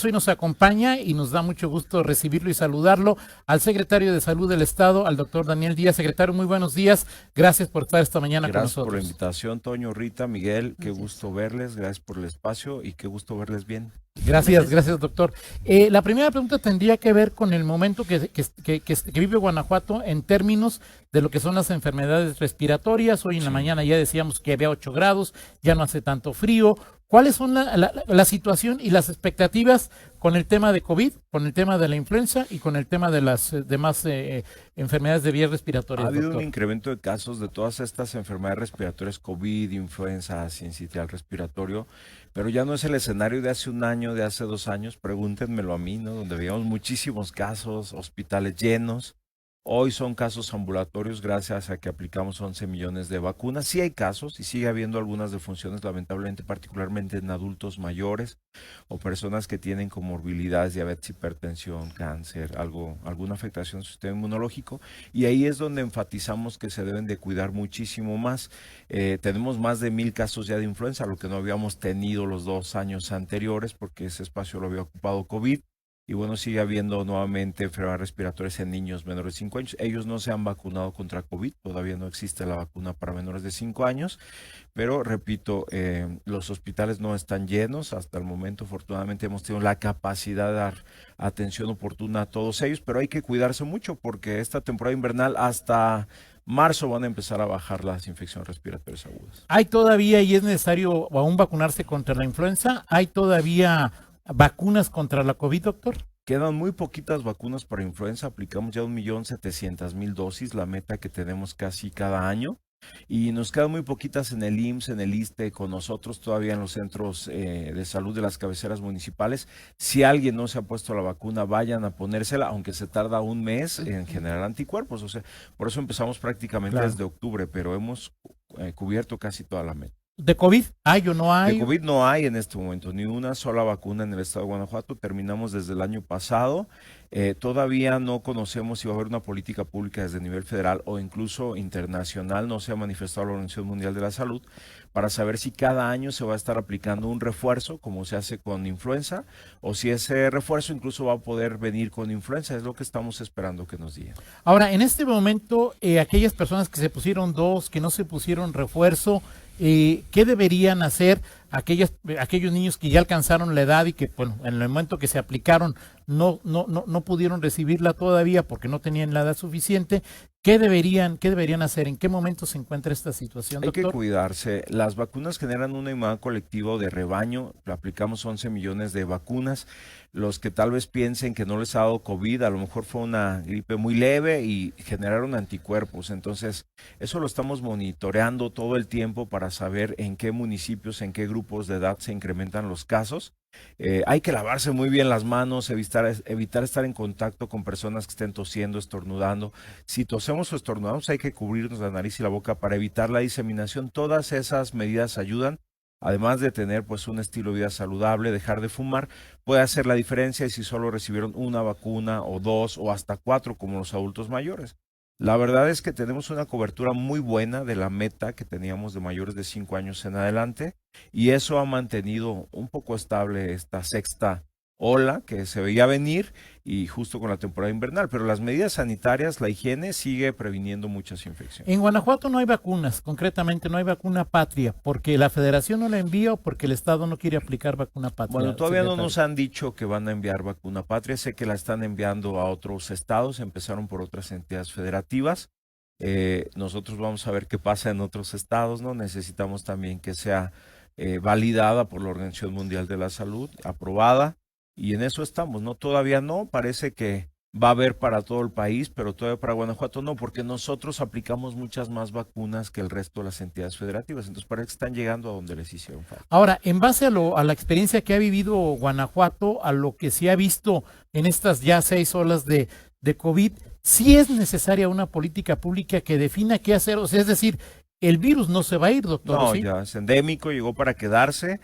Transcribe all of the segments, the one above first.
Hoy nos acompaña y nos da mucho gusto recibirlo y saludarlo al secretario de Salud del Estado, al doctor Daniel Díaz. Secretario, muy buenos días. Gracias por estar esta mañana con Gracias por la nosotros. invitación, Toño, Rita, Miguel. Qué gusto verles. Gracias por el espacio y qué gusto verles bien. Gracias, doctor. La primera pregunta tendría que ver con el momento que vive Guanajuato en términos de lo que son las enfermedades respiratorias. Hoy en la mañana ya decíamos que había 8 grados, ya no hace tanto frío. ¿Cuáles son la situación y las expectativas con el tema de COVID, con el tema de la influenza y con el tema de las demás enfermedades de vías respiratorias, Ha habido doctor? un incremento de casos de todas estas enfermedades respiratorias, COVID, influenza, sincitial respiratorio, pero ya no es el escenario de hace un año, de hace 2 años, pregúntenmelo a mí, ¿no? Donde veíamos muchísimos casos, hospitales llenos. Hoy son casos ambulatorios gracias a que aplicamos 11 millones de vacunas. Sí hay casos y sigue habiendo algunas defunciones, lamentablemente, particularmente en adultos mayores o personas que tienen comorbilidades, diabetes, hipertensión, cáncer, alguna afectación del sistema inmunológico. Y ahí es donde enfatizamos que se deben de cuidar muchísimo más. Tenemos más de 1,000 casos ya de influenza, lo que no habíamos tenido los 2 años anteriores porque ese espacio lo había ocupado COVID. Y bueno, sigue habiendo nuevamente enfermedades respiratorias en niños menores de 5 años. Ellos no se han vacunado contra COVID, todavía no existe la vacuna para menores de 5 años, pero repito, los hospitales no están llenos. Hasta el momento, afortunadamente, hemos tenido la capacidad de dar atención oportuna a todos ellos, pero hay que cuidarse mucho porque esta temporada invernal hasta marzo van a empezar a bajar las infecciones respiratorias agudas. ¿Hay todavía y es necesario aún vacunarse contra la influenza? ¿Hay todavía vacunas contra la COVID, doctor? Quedan muy poquitas vacunas para influenza, aplicamos ya 1,700,000 dosis, la meta que tenemos casi cada año. Y nos quedan muy poquitas en el IMSS, en el ISSSTE, con nosotros todavía en los centros de salud de las cabeceras municipales. Si alguien no se ha puesto la vacuna, vayan a ponérsela, aunque se tarda un mes en generar anticuerpos. O sea, por eso empezamos prácticamente desde octubre, pero hemos cubierto casi toda la meta. ¿De COVID hay o no De hay? COVID no hay en este momento ni una sola vacuna en el estado de Guanajuato. Terminamos desde el año pasado. Todavía no conocemos si va a haber una política pública desde nivel federal o incluso internacional. No se ha manifestado la Organización Mundial de la Salud para saber si cada año se va a estar aplicando un refuerzo, como se hace con influenza, o si ese refuerzo incluso va a poder venir con influenza. Es lo que estamos esperando que nos digan. Ahora, en este momento, aquellas personas que se pusieron dos, que no se pusieron refuerzo, ¿qué deberían hacer aquellos niños que ya alcanzaron la edad y que, bueno, en el momento que se aplicaron no pudieron recibirla todavía porque no tenían la edad suficiente? ¿Qué deberían hacer? ¿En qué momento se encuentra esta situación, Hay que doctor? cuidarse. Las vacunas generan una inmunidad colectiva o de rebaño. Aplicamos 11 millones de vacunas. Los que tal vez piensen que no les ha dado COVID, a lo mejor fue una gripe muy leve y generaron anticuerpos. Entonces, eso lo estamos monitoreando todo el tiempo para saber en qué municipios, en qué grupos de edad se incrementan los casos. Hay que lavarse muy bien las manos, evitar estar en contacto con personas que estén tosiendo, estornudando. Si tosemos o estornudamos, hay que cubrirnos la nariz y la boca para evitar la diseminación. Todas esas medidas ayudan. Además de tener pues un estilo de vida saludable, dejar de fumar, puede hacer la diferencia y si solo recibieron una vacuna o 2 o hasta 4 como los adultos mayores. La verdad es que tenemos una cobertura muy buena de la meta que teníamos de mayores de 5 años en adelante y eso ha mantenido un poco estable esta sexta ola que se veía venir y justo con la temporada invernal, pero las medidas sanitarias, la higiene sigue previniendo muchas infecciones. En Guanajuato no hay vacunas, concretamente no hay vacuna patria, porque la federación no la envía o porque el Estado no quiere aplicar vacuna patria. Bueno, todavía no Secretario. nos han dicho que van a enviar vacuna patria, sé que la están enviando a otros estados, empezaron por otras entidades federativas. Nosotros vamos a ver qué pasa en otros estados, ¿no? Necesitamos también que sea validada por la Organización Mundial de la Salud, aprobada, y en eso estamos, ¿no? Todavía no, parece que va a haber para todo el país, pero todavía para Guanajuato no, porque nosotros aplicamos muchas más vacunas que el resto de las entidades federativas, entonces parece que están llegando a donde les hicieron falta. Ahora, en base a la experiencia que ha vivido Guanajuato, a lo que se ha visto en estas ya 6 olas de COVID, sí es necesaria una política pública que defina qué hacer, o sea, es decir, el virus no se va a ir, doctor, No, ¿sí? ya es endémico, llegó para quedarse,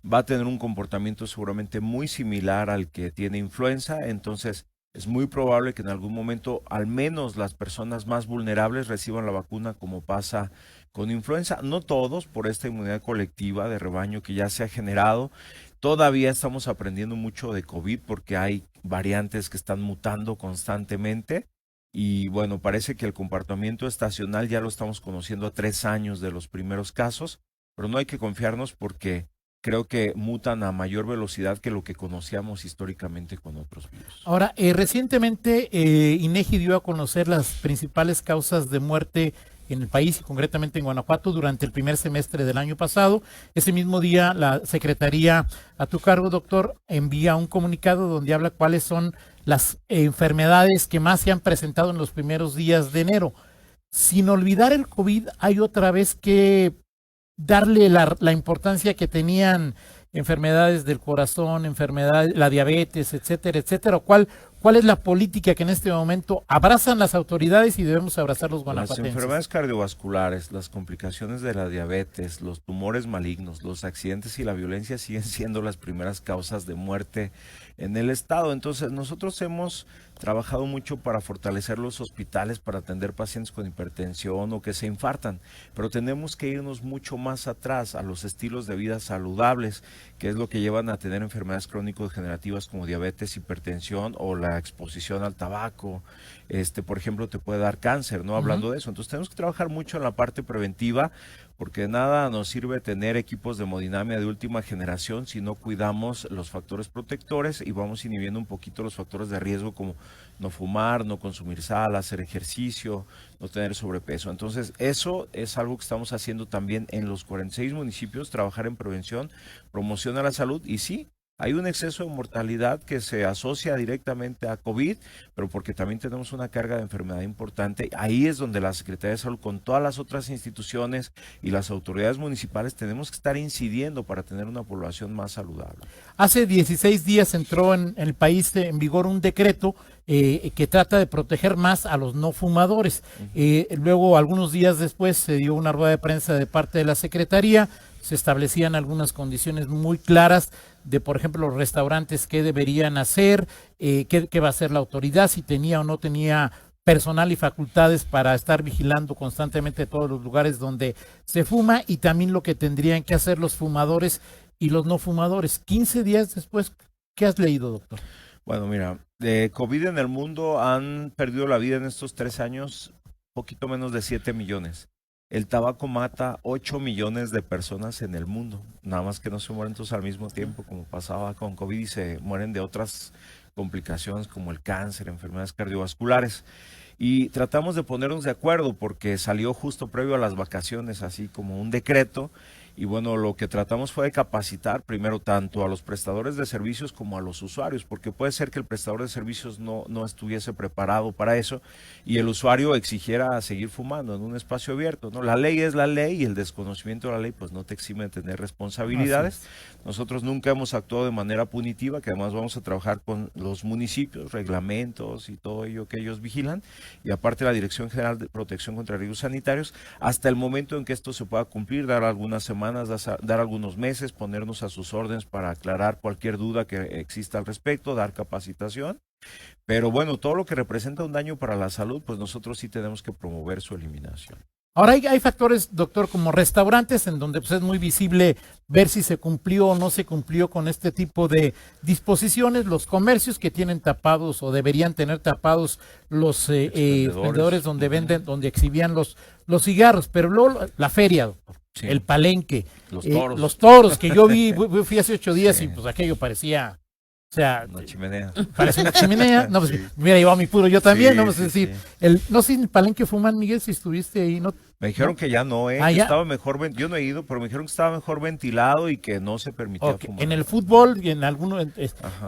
va a tener un comportamiento seguramente muy similar al que tiene influenza, entonces es muy probable que en algún momento al menos las personas más vulnerables reciban la vacuna como pasa con influenza. No todos, por esta inmunidad colectiva de rebaño que ya se ha generado. Todavía estamos aprendiendo mucho de COVID porque hay variantes que están mutando constantemente. Y bueno, parece que el comportamiento estacional ya lo estamos conociendo a 3 años de los primeros casos, pero no hay que confiarnos porque creo que mutan a mayor velocidad que lo que conocíamos históricamente con otros virus. Ahora, recientemente INEGI dio a conocer las principales causas de muerte en el país y concretamente en Guanajuato durante el primer semestre del año pasado. Ese mismo día la Secretaría a tu cargo, doctor, envía un comunicado donde habla cuáles son las enfermedades que más se han presentado en los primeros días de enero. Sin olvidar el COVID, hay otra vez que darle la importancia que tenían enfermedades del corazón, enfermedades, la diabetes, etcétera, etcétera. ¿Cuál es la política que en este momento abrazan las autoridades y debemos abrazar los guanajuatenses? Las enfermedades cardiovasculares, las complicaciones de la diabetes, los tumores malignos, los accidentes y la violencia siguen siendo las primeras causas de muerte en el estado. Entonces, nosotros hemos trabajado mucho para fortalecer los hospitales, para atender pacientes con hipertensión o que se infartan, pero tenemos que irnos mucho más atrás a los estilos de vida saludables, que es lo que llevan a tener enfermedades crónico-degenerativas como diabetes, hipertensión o la exposición al tabaco. Por ejemplo, te puede dar cáncer, ¿no? Hablando de eso. Entonces, tenemos que trabajar mucho en la parte preventiva, porque de nada nos sirve tener equipos de hemodinamia de última generación si no cuidamos los factores protectores y vamos inhibiendo un poquito los factores de riesgo como no fumar, no consumir sal, hacer ejercicio, no tener sobrepeso. Entonces, eso es algo que estamos haciendo también en los 46 municipios, trabajar en prevención, promoción a la salud y sí, hay un exceso de mortalidad que se asocia directamente a COVID, pero porque también tenemos una carga de enfermedad importante. Ahí es donde la Secretaría de Salud, con todas las otras instituciones y las autoridades municipales, tenemos que estar incidiendo para tener una población más saludable. Hace 16 días entró en el país en vigor un decreto que trata de proteger más a los no fumadores. Luego, algunos días después, se dio una rueda de prensa de parte de la Secretaría. Se establecían algunas condiciones muy claras de, por ejemplo, los restaurantes, qué deberían hacer, qué va a hacer la autoridad, si tenía o no tenía personal y facultades para estar vigilando constantemente todos los lugares donde se fuma y también lo que tendrían que hacer los fumadores y los no fumadores. 15 días después, ¿qué has leído, doctor? Bueno, mira, de COVID en el mundo han perdido la vida en estos 3 años poquito menos de 7 millones. El tabaco mata 8 millones de personas en el mundo, nada más que no se mueren todos al mismo tiempo, como pasaba con COVID, y se mueren de otras complicaciones como el cáncer, enfermedades cardiovasculares. Y tratamos de ponernos de acuerdo porque salió justo previo a las vacaciones, así como un decreto. Y bueno, lo que tratamos fue de capacitar primero tanto a los prestadores de servicios como a los usuarios, porque puede ser que el prestador de servicios no estuviese preparado para eso y el usuario exigiera seguir fumando en un espacio abierto, ¿no? La ley es la ley y el desconocimiento de la ley pues no te exime de tener responsabilidades. Nosotros nunca hemos actuado de manera punitiva, que además vamos a trabajar con los municipios, reglamentos y todo ello que ellos vigilan, y aparte la Dirección General de Protección contra Riesgos Sanitarios, hasta el momento en que esto se pueda cumplir, dar algunas semanas, dar algunos meses, ponernos a sus órdenes para aclarar cualquier duda que exista al respecto, dar capacitación. Pero bueno, todo lo que representa un daño para la salud, pues nosotros sí tenemos que promover su eliminación. Ahora hay factores, doctor, como restaurantes en donde pues, es muy visible ver si se cumplió o no se cumplió con este tipo de disposiciones, los comercios que tienen tapados o deberían tener tapados los vendedores donde venden, donde exhibían los cigarros, pero luego la feria, doctor. Sí. El palenque, los toros que yo fui hace 8 días y pues aquello parecía, o sea, una chimenea. Parece una chimenea. No, pues, sí. Mira, llevaba mi puro yo también, sí, no, pues, decir, no sé si en el palenque fuman, Miguel, si estuviste ahí, no. Me dijeron que ya no, que estaba mejor, yo no he ido, pero me dijeron que estaba mejor ventilado y que no se permitía fumar. En el fútbol y en algunos,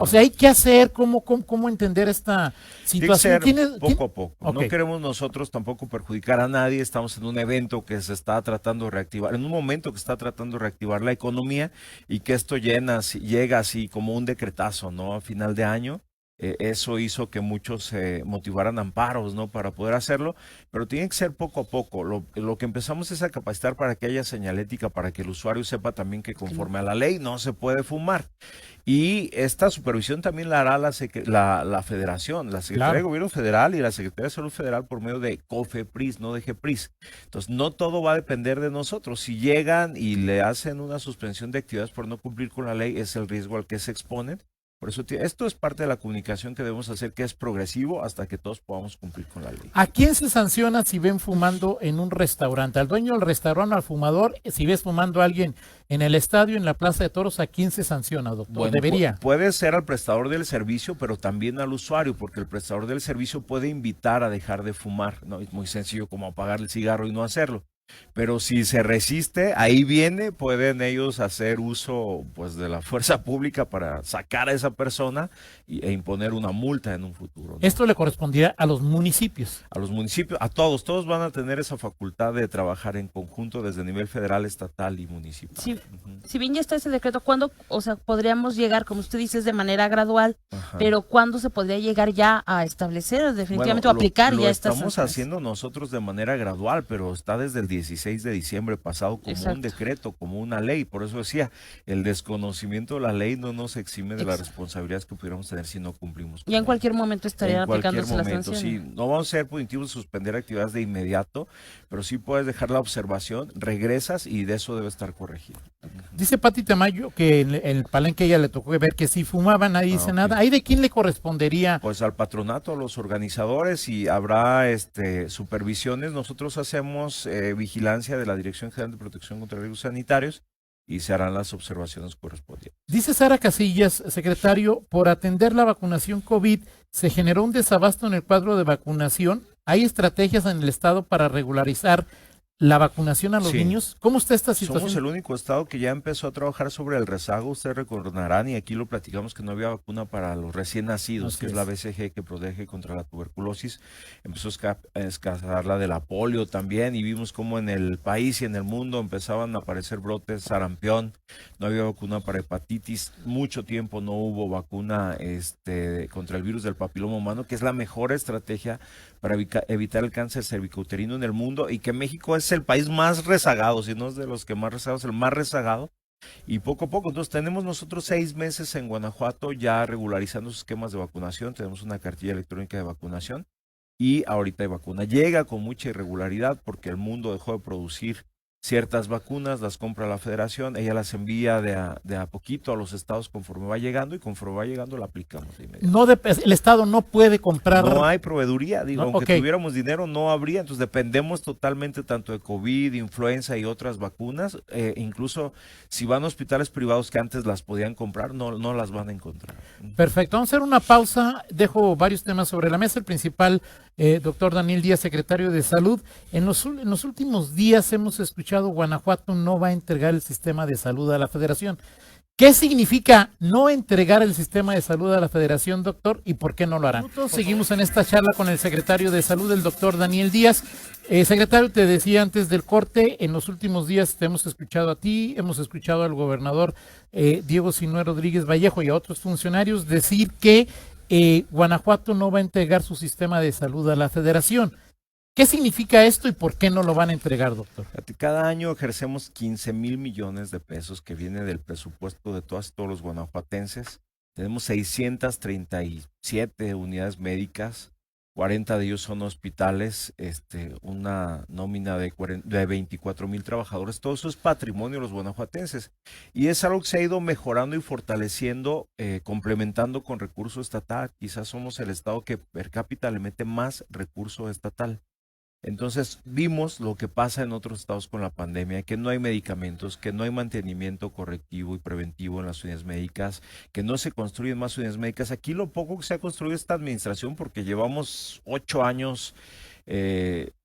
o sea, hay que hacer, ¿cómo entender esta situación? Poco a poco. Okay. No queremos nosotros tampoco perjudicar a nadie, estamos en un evento que se está tratando de reactivar, en un momento que está tratando de reactivar la economía y que esto llega así como un decretazo, ¿no? A final de año. Eso hizo que muchos se motivaran amparos, ¿no? Para poder hacerlo, pero tiene que ser poco a poco. Lo que empezamos es a capacitar para que haya señalética, para que el usuario sepa también que conforme a la ley no se puede fumar. Y esta supervisión también la hará la Federación, la Secretaría de Claro. Gobierno Federal y la Secretaría de Salud Federal por medio de COFEPRIS, no de GEPRIS. Entonces, no todo va a depender de nosotros. Si llegan y le hacen una suspensión de actividades por no cumplir con la ley, es el riesgo al que se exponen. Por eso esto es parte de la comunicación que debemos hacer, que es progresivo hasta que todos podamos cumplir con la ley. ¿A quién se sanciona si ven fumando en un restaurante? ¿Al dueño del restaurante, al fumador? Si ves fumando a alguien en el estadio, en la Plaza de Toros, ¿a quién se sanciona, doctor? Bueno, Debería. puede ser al prestador del servicio, pero también al usuario, porque el prestador del servicio puede invitar a dejar de fumar, ¿no? Es muy sencillo como apagar el cigarro y no hacerlo. Pero si se resiste, ahí viene, pueden ellos hacer uso pues de la fuerza pública para sacar a esa persona e imponer una multa en un futuro, ¿no? Esto le correspondería a los municipios. A los municipios, a todos van a tener esa facultad de trabajar en conjunto desde nivel federal, estatal y municipal. Si, si bien ya está ese decreto, ¿cuándo, o sea, podríamos llegar, como usted dice, de manera gradual, Ajá. pero cuándo se podría llegar ya a establecer definitivamente o aplicar lo ya estas estamos sanciones? haciendo nosotros de manera gradual, pero está desde el 16 de diciembre pasado como Exacto. un decreto, como una ley. Por eso decía, el desconocimiento de la ley no nos exime de las Exacto. responsabilidades que pudiéramos tener si no cumplimos con Ya en ella. cualquier momento estarían En cualquier aplicándose las momento, sanciones. sí, no vamos a ser punitivos de suspender actividades de inmediato, pero sí puedes dejar la observación, regresas y de eso debe estar corregido. Dice Pati Tamayo que en el palenque ella le tocó ver que si fumaban nadie dice ok. nada. ¿Ahí de quién le correspondería? Pues al patronato, a los organizadores y habrá supervisiones. Nosotros hacemos vigilancia de la Dirección General de Protección contra Riesgos Sanitarios y se harán las observaciones correspondientes. Dice Sara Casillas, secretario, por atender la vacunación COVID, se generó un desabasto en el cuadro de vacunación. ¿Hay estrategias en el estado para regularizar la vacunación a los Sí. niños? ¿Cómo está esta situación? Somos el único estado que ya empezó a trabajar sobre el rezago. Ustedes recordarán, y aquí lo platicamos, que no había vacuna para los recién nacidos, Así que es es. la BCG que protege contra la tuberculosis. Empezó a escasar la de la polio también, y vimos cómo en el país y en el mundo empezaban a aparecer brotes, sarampión. No había vacuna para hepatitis. Mucho tiempo no hubo vacuna contra el virus del papiloma humano, que es la mejor estrategia para evitar el cáncer cervicouterino en el mundo, y que México es el país más rezagado, si no es de los que más rezagados, el más rezagado, y poco a poco. Entonces tenemos nosotros 6 meses en Guanajuato ya regularizando sus esquemas de vacunación, tenemos una cartilla electrónica de vacunación y ahorita hay vacuna. Llega con mucha irregularidad porque el mundo dejó de producir ciertas vacunas, las compra la federación, ella las envía de a poquito a los estados conforme va llegando, y conforme va llegando la aplicamos de inmediato. No el estado no puede comprar. No hay proveeduría, digo, No, aunque ok. tuviéramos dinero no habría, entonces dependemos totalmente tanto de COVID, influenza y otras vacunas, incluso si van a hospitales privados que antes las podían comprar, no las van a encontrar. Perfecto, vamos a hacer una pausa. Dejo varios temas sobre la mesa. El principal, doctor Daniel Díaz, secretario de Salud. En los últimos días hemos escuchado Guanajuato no va a entregar el sistema de salud a la Federación. ¿Qué significa no entregar el sistema de salud a la Federación, doctor? ¿Y por qué no lo harán? Seguimos en esta charla con el secretario de Salud, el doctor Daniel Díaz. Secretario, te decía antes del corte, en los últimos días te hemos escuchado a ti, hemos escuchado al gobernador Diego Sinue Rodríguez Vallejo y a otros funcionarios decir que Guanajuato no va a entregar su sistema de salud a la Federación. ¿Qué significa esto y por qué no lo van a entregar, doctor? Cada año ejercemos 15,000 millones de pesos que viene del presupuesto de todos los guanajuatenses. Tenemos 637 unidades médicas, 40 de ellos son hospitales, una nómina de 24,000 trabajadores. Todo eso es patrimonio de los guanajuatenses. Y es algo que se ha ido mejorando y fortaleciendo, complementando con recurso estatal. Quizás somos el estado que per cápita le mete más recurso estatal. Entonces vimos lo que pasa en otros estados con la pandemia, que no hay medicamentos, que no hay mantenimiento correctivo y preventivo en las unidades médicas, que no se construyen más unidades médicas. Aquí lo poco que se ha construido esta administración, porque llevamos 8 años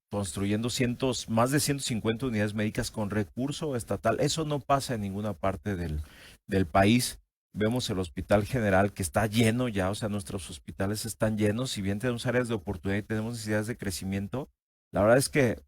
construyendo más de 150 unidades médicas con recurso estatal. Eso no pasa en ninguna parte del país. Vemos el Hospital General que está lleno ya, o sea, nuestros hospitales están llenos. Si bien tenemos áreas de oportunidad y tenemos necesidades de crecimiento, la verdad es que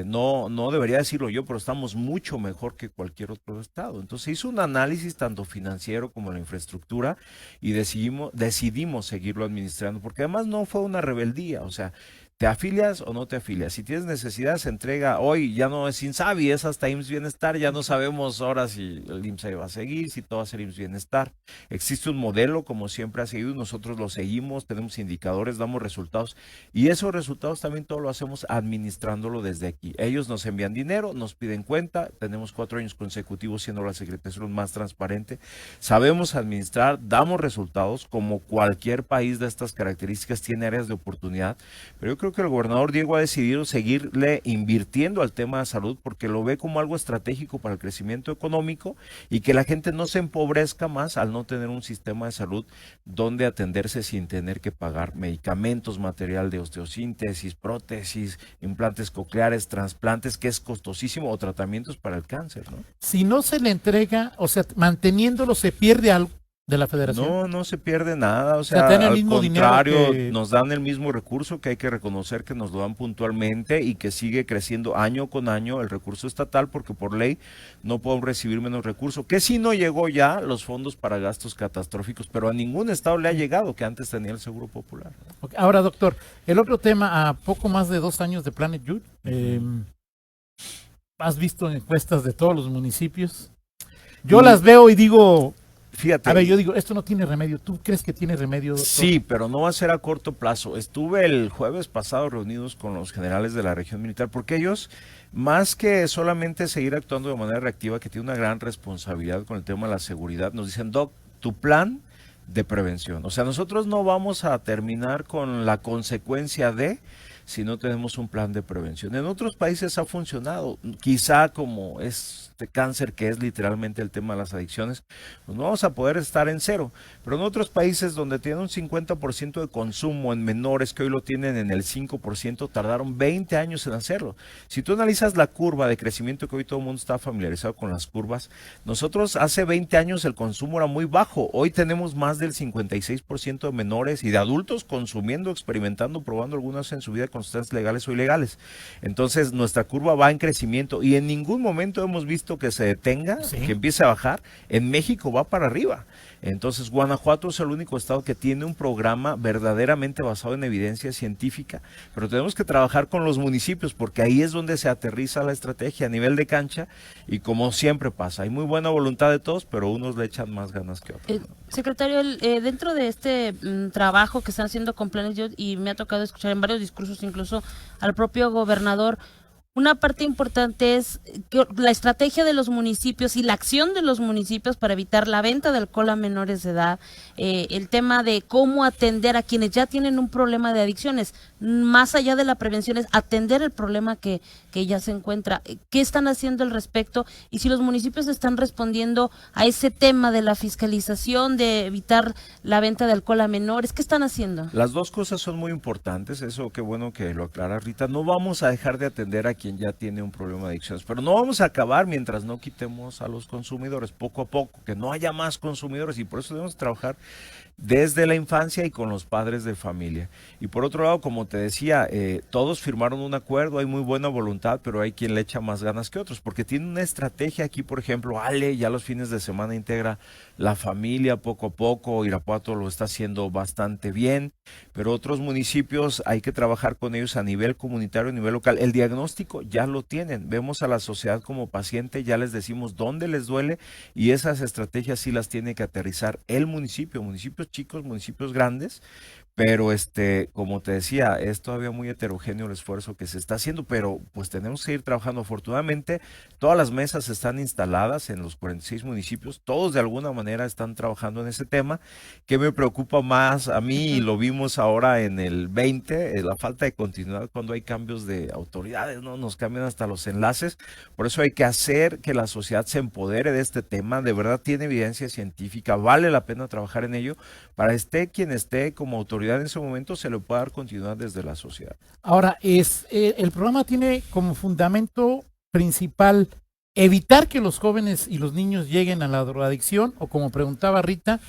no debería decirlo yo, pero estamos mucho mejor que cualquier otro estado. Entonces hizo un análisis tanto financiero como de la infraestructura y decidimos seguirlo administrando, porque además no fue una rebeldía, o sea, ¿te afilias o no te afilias? Si tienes necesidad, se entrega hoy, ya no es Insabi, es hasta IMSS Bienestar, ya no sabemos ahora si el IMSS ahí va a seguir, si todo va a ser IMSS Bienestar. Existe un modelo, como siempre ha seguido, nosotros lo seguimos, tenemos indicadores, damos resultados, y esos resultados también todo lo hacemos administrándolo desde aquí. Ellos nos envían dinero, nos piden cuenta, tenemos 4 años consecutivos siendo la Secretaría más transparente, sabemos administrar, damos resultados, como cualquier país de estas características tiene áreas de oportunidad, pero yo creo que el gobernador Diego ha decidido seguirle invirtiendo al tema de salud porque lo ve como algo estratégico para el crecimiento económico y que la gente no se empobrezca más al no tener un sistema de salud donde atenderse sin tener que pagar medicamentos, material de osteosíntesis, prótesis, implantes cocleares, trasplantes, que es costosísimo, o tratamientos para el cáncer, ¿no? Si no se le entrega, o sea, manteniéndolo, ¿se pierde algo de la federación? No se pierde nada, o sea, tiene el al mismo contrario, dinero nos dan el mismo recurso, que hay que reconocer que nos lo dan puntualmente y que sigue creciendo año con año el recurso estatal, porque por ley no podemos recibir menos recursos, que sí no llegó ya los fondos para gastos catastróficos, pero a ningún estado le ha llegado, que antes tenía el Seguro Popular. Okay. Ahora, doctor, el otro tema, a poco más de 2 años de Planet Youth, ¿has visto encuestas de todos los municipios? Yo las veo y digo... Fíjate. A ver, yo digo, esto no tiene remedio. ¿Tú crees que tiene remedio, doctor? Sí, pero no va a ser a corto plazo. Estuve el jueves pasado reunidos con los generales de la región militar, porque ellos, más que solamente seguir actuando de manera reactiva, que tiene una gran responsabilidad con el tema de la seguridad, nos dicen, Doc, tu plan de prevención. O sea, nosotros no vamos a terminar con la consecuencia de si no tenemos un plan de prevención. En otros países ha funcionado, quizá como este cáncer que es literalmente el tema de las adicciones, pues no vamos a poder estar en cero, pero en otros países donde tienen un 50% de consumo en menores que hoy lo tienen en el 5%, tardaron 20 años en hacerlo. Si tú analizas la curva de crecimiento, que hoy todo el mundo está familiarizado con las curvas, nosotros hace 20 años el consumo era muy bajo, hoy tenemos más del 56% de menores y de adultos consumiendo, experimentando, probando algunas en su vida con sustancias legales o ilegales. Entonces nuestra curva va en crecimiento y en ningún momento hemos visto que se detenga, sí, que empiece a bajar. En México va para arriba. Entonces Guanajuato es el único estado que tiene un programa verdaderamente basado en evidencia científica, pero tenemos que trabajar con los municipios porque ahí es donde se aterriza la estrategia a nivel de cancha y como siempre pasa, hay muy buena voluntad de todos, pero unos le echan más ganas que otros. Secretario, dentro de este trabajo que están haciendo con Planet Youth, y me ha tocado escuchar en varios discursos, incluso al propio gobernador, una parte importante es que la estrategia de los municipios y la acción de los municipios para evitar la venta de alcohol a menores de edad, el tema de cómo atender a quienes ya tienen un problema de adicciones, más allá de la prevención es atender el problema que ya se encuentra. ¿Qué están haciendo al respecto? Y si los municipios están respondiendo a ese tema de la fiscalización, de evitar la venta de alcohol a menores, ¿qué están haciendo? Las dos cosas son muy importantes, eso qué bueno que lo aclara Rita. No vamos a dejar de atender a quien ya tiene un problema de adicciones, pero no vamos a acabar mientras no quitemos a los consumidores poco a poco, que no haya más consumidores, y por eso debemos trabajar desde la infancia y con los padres de familia. Y por otro lado, como te decía, todos firmaron un acuerdo, hay muy buena voluntad, pero hay quien le echa más ganas que otros, porque tiene una estrategia aquí, por ejemplo, Ale ya los fines de semana integra la familia poco a poco, Irapuato lo está haciendo bastante bien, pero otros municipios hay que trabajar con ellos a nivel comunitario, a nivel local. El diagnóstico ya lo tienen, vemos a la sociedad como paciente, ya les decimos dónde les duele y esas estrategias sí las tiene que aterrizar el municipio, municipios chicos, municipios grandes, pero como te decía, es todavía muy heterogéneo el esfuerzo que se está haciendo, pero pues tenemos que ir trabajando. Afortunadamente, todas las mesas están instaladas en los 46 municipios, todos de alguna manera están trabajando en ese tema. ¿Qué me preocupa más a mí? Y lo vimos ahora en el 20, la falta de continuidad cuando hay cambios de autoridades, ¿no? Nos cambian hasta los enlaces, por eso hay que hacer que la sociedad se empodere de este tema, de verdad tiene evidencia científica, vale la pena trabajar en ello, para quien esté como autoridad en ese momento se le puede dar continuidad desde la sociedad. Ahora, el programa tiene como fundamento principal evitar que los jóvenes y los niños lleguen a la drogadicción, o como preguntaba Rita,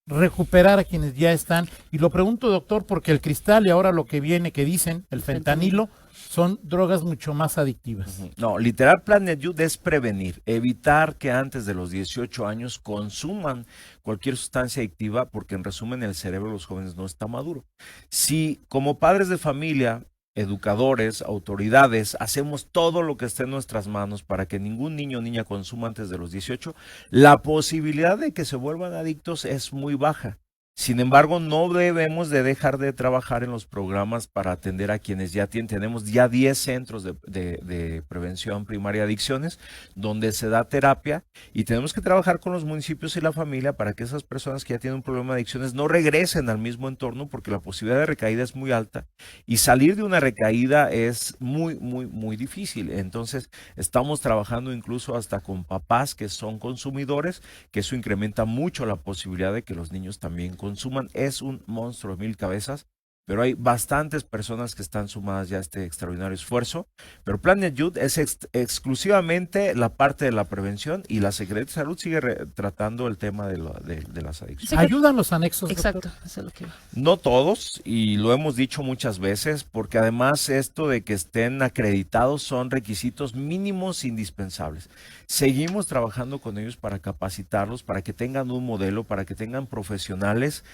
recuperar a quienes ya están. Y lo pregunto, doctor, porque el cristal y ahora lo que viene, que dicen, el fentanilo, son drogas mucho más adictivas. No, literal Planet Youth es prevenir, evitar que antes de los 18 años consuman cualquier sustancia adictiva, porque en resumen el cerebro de los jóvenes no está maduro. Si como padres de familia, educadores, autoridades, hacemos todo lo que esté en nuestras manos para que ningún niño o niña consuma antes de los 18, la posibilidad de que se vuelvan adictos es muy baja. Sin embargo, no debemos de dejar de trabajar en los programas para atender a quienes ya tienen. Tenemos ya 10 centros de prevención primaria de adicciones donde se da terapia y tenemos que trabajar con los municipios y la familia para que esas personas que ya tienen un problema de adicciones no regresen al mismo entorno, porque la posibilidad de recaída es muy alta y salir de una recaída es muy, muy, muy difícil. Entonces, estamos trabajando incluso hasta con papás que son consumidores, que eso incrementa mucho la posibilidad de que los niños también consuman. Es un monstruo de 1000 cabezas, pero hay bastantes personas que están sumadas ya a este extraordinario esfuerzo. Pero Planet Youth es exclusivamente la parte de la prevención y la Secretaría de Salud sigue tratando el tema de las adicciones. ¿Ayudan los anexos, Exacto, doctor? eso es lo que iba. No todos, y lo hemos dicho muchas veces, porque además esto de que estén acreditados son requisitos mínimos indispensables. Seguimos trabajando con ellos para capacitarlos, para que tengan un modelo, para que tengan profesionales.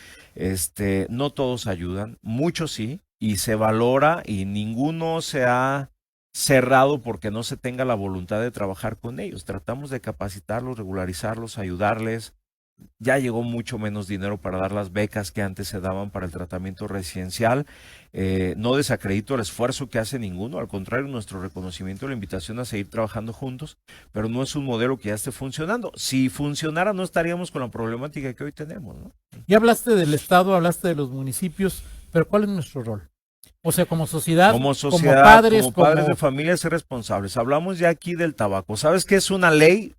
No todos ayudan, muchos sí, y se valora, y ninguno se ha cerrado porque no se tenga la voluntad de trabajar con ellos. Tratamos de capacitarlos, regularizarlos, ayudarles. Ya llegó mucho menos dinero para dar las becas que antes se daban para el tratamiento residencial. No desacredito el esfuerzo que hace ninguno, al contrario, nuestro reconocimiento y la invitación a seguir trabajando juntos, pero no es un modelo que ya esté funcionando. Si funcionara, no estaríamos con la problemática que hoy tenemos, ¿no? Ya hablaste del Estado, hablaste de los municipios, pero ¿cuál es nuestro rol? O sea, como sociedad, como padres, como padres de familia, ser responsables. Hablamos ya aquí del tabaco. ¿Sabes qué es una ley?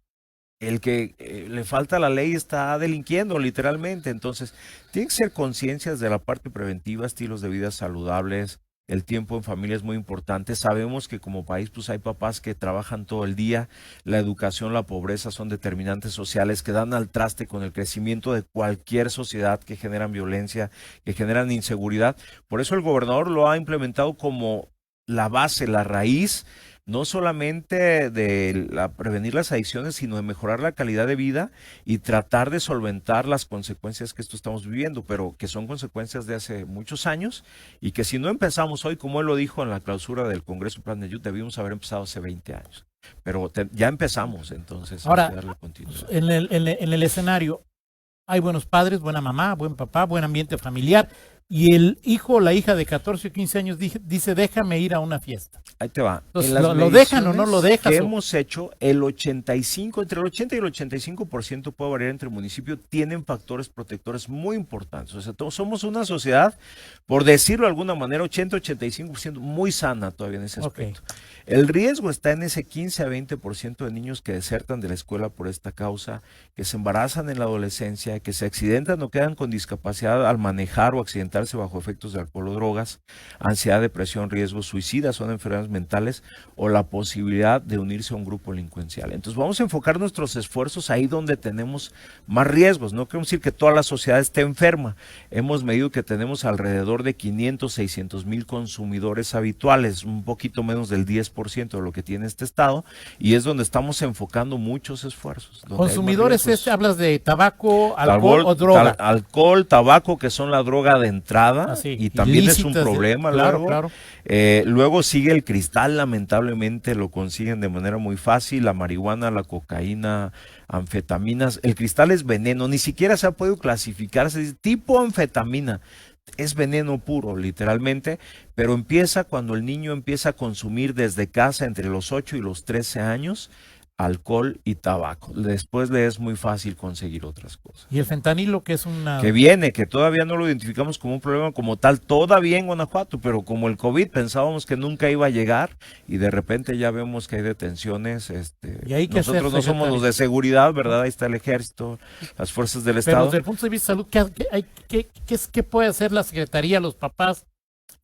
El que le falta la ley está delinquiendo literalmente. Entonces, tiene que ser conciencias de la parte preventiva, estilos de vida saludables. El tiempo en familia es muy importante. Sabemos que como país pues hay papás que trabajan todo el día. La educación, la pobreza son determinantes sociales que dan al traste con el crecimiento de cualquier sociedad, que generan violencia, que generan inseguridad. Por eso el gobernador lo ha implementado como la base, la raíz, no solamente de prevenir las adicciones, sino de mejorar la calidad de vida y tratar de solventar las consecuencias que esto estamos viviendo, pero que son consecuencias de hace muchos años y que si no empezamos hoy, como él lo dijo en la clausura del Congreso Planet Youth, debimos haber empezado hace 20 años. Pero ya empezamos, entonces ahora, hay que darle continuidad. En el escenario hay buenos padres, buena mamá, buen papá, buen ambiente familiar, y el hijo o la hija de 14 o 15 años dice, déjame ir a una fiesta. Ahí te va. Entonces, ¿lo dejan o no lo dejan? Que hemos hecho, entre el 80 y el 85% puede variar entre municipios, tienen factores protectores muy importantes. O sea, somos una sociedad, por decirlo de alguna manera, 80-85% muy sana todavía en ese aspecto. Okay. El riesgo está en ese 15 a 20% de niños que desertan de la escuela por esta causa, que se embarazan en la adolescencia, que se accidentan o quedan con discapacidad al manejar o accidentarse bajo efectos de alcohol o drogas, ansiedad, depresión, riesgos suicidas, son enfermedades mentales o la posibilidad de unirse a un grupo delincuencial. Entonces vamos a enfocar nuestros esfuerzos ahí donde tenemos más riesgos. No queremos decir que toda la sociedad esté enferma. Hemos medido que tenemos alrededor de 500-600 mil consumidores habituales, un poquito menos del 10% de lo que tiene este estado, y es donde estamos enfocando muchos esfuerzos. Consumidores, hablas de tabaco, alcohol o droga. Alcohol, tabaco, que son la droga de entrada, y también ilícitas, es un problema. Claro, claro. Luego sigue el cristal, lamentablemente lo consiguen de manera muy fácil, la marihuana, la cocaína, anfetaminas. El cristal es veneno, ni siquiera se ha podido clasificar, se dice tipo anfetamina. Es veneno puro, literalmente, pero empieza cuando el niño empieza a consumir desde casa entre los 8 y los 13 años alcohol y tabaco. Después le es muy fácil conseguir otras cosas. ¿Y el fentanilo, que es una...? Que viene, que todavía no lo identificamos como un problema como tal, todavía en Guanajuato, pero como el COVID pensábamos que nunca iba a llegar y de repente ya vemos que hay detenciones. ¿Y hay que nosotros no somos los de seguridad, ¿verdad? Ahí está el ejército, las fuerzas del Estado. Pero desde el punto de vista de salud, ¿qué puede hacer la Secretaría, los papás,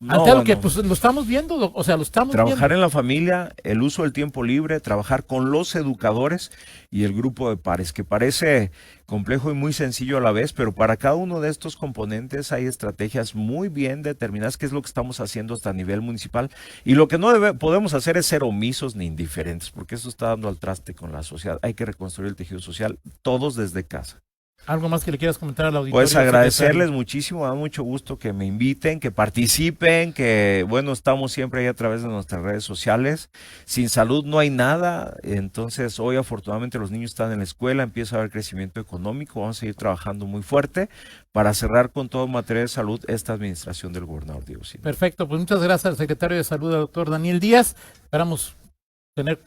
No, ante algo que bueno, pues lo estamos viendo, o sea, lo estamos trabajar viendo. en la familia, el uso del tiempo libre, trabajar con los educadores y el grupo de pares, que parece complejo y muy sencillo a la vez, pero para cada uno de estos componentes hay estrategias muy bien determinadas, que es lo que estamos haciendo hasta a nivel municipal. Y lo que no podemos hacer es ser omisos ni indiferentes, porque eso está dando al traste con la sociedad. Hay que reconstruir el tejido social, todos desde casa. ¿Algo más que le quieras comentar al auditorio? Pues agradecerles secretario? muchísimo, me da mucho gusto que me inviten, que participen, que bueno, estamos siempre ahí a través de nuestras redes sociales. Sin salud no hay nada, entonces hoy afortunadamente los niños están en la escuela, empieza a haber crecimiento económico, vamos a seguir trabajando muy fuerte para cerrar con todo en materia de salud esta administración del gobernador Diego Sinue. Perfecto, pues muchas gracias al secretario de Salud, al doctor Daniel Díaz. Esperamos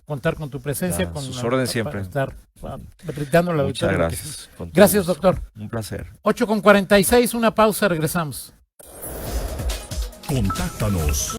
contar con tu presencia. A sus órdenes siempre. Estar brindando la Muchas auditorio. gracias. Con todo Gracias, gusto. doctor. Un placer. 8:46, una pausa, regresamos. Contáctanos